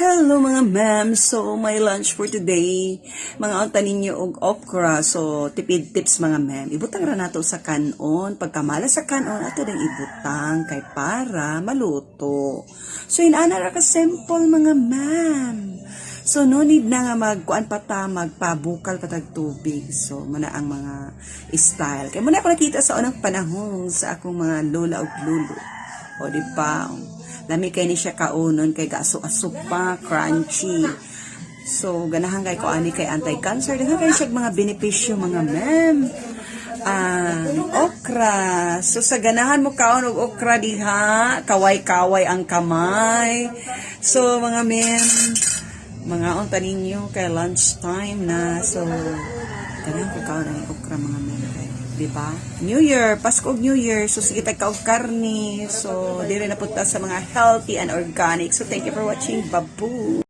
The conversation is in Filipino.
Hello mga ma'am, so my lunch for today, mga unta ninyo og okra, so tipid tips mga ma'am. Ibutang ra nato sa kanon, pagkamala sa kanon ato dang ibutang kay para maluto. So inana ra ka simple mga ma'am. So no need na nga magkuan pa ta, magpabukal pa tag tubig. So muna ang mga style. Kay muna ako nakita sa unang panahon sa akong mga lola ug lulo. O di ba? Lami kay ni siya kaunon kay gaso-aso pa, crunchy. So, ganahan kay ko ani kay anti-cancer. Daghan kay siya mga benepisyo mga ma'am. Okra. So, sa ganahan mo kaon og okra diha, kaway-kaway ang kamay. So, mga ma'am, mga unta ninyo kay lunchtime na. So, ganahan ko kaon ang okra mga ma'am. Diba? New Year, Pasko New Year. So, sige tayo og karni. So, dire na punta sa mga healthy and organic. So, thank you for watching. Babu!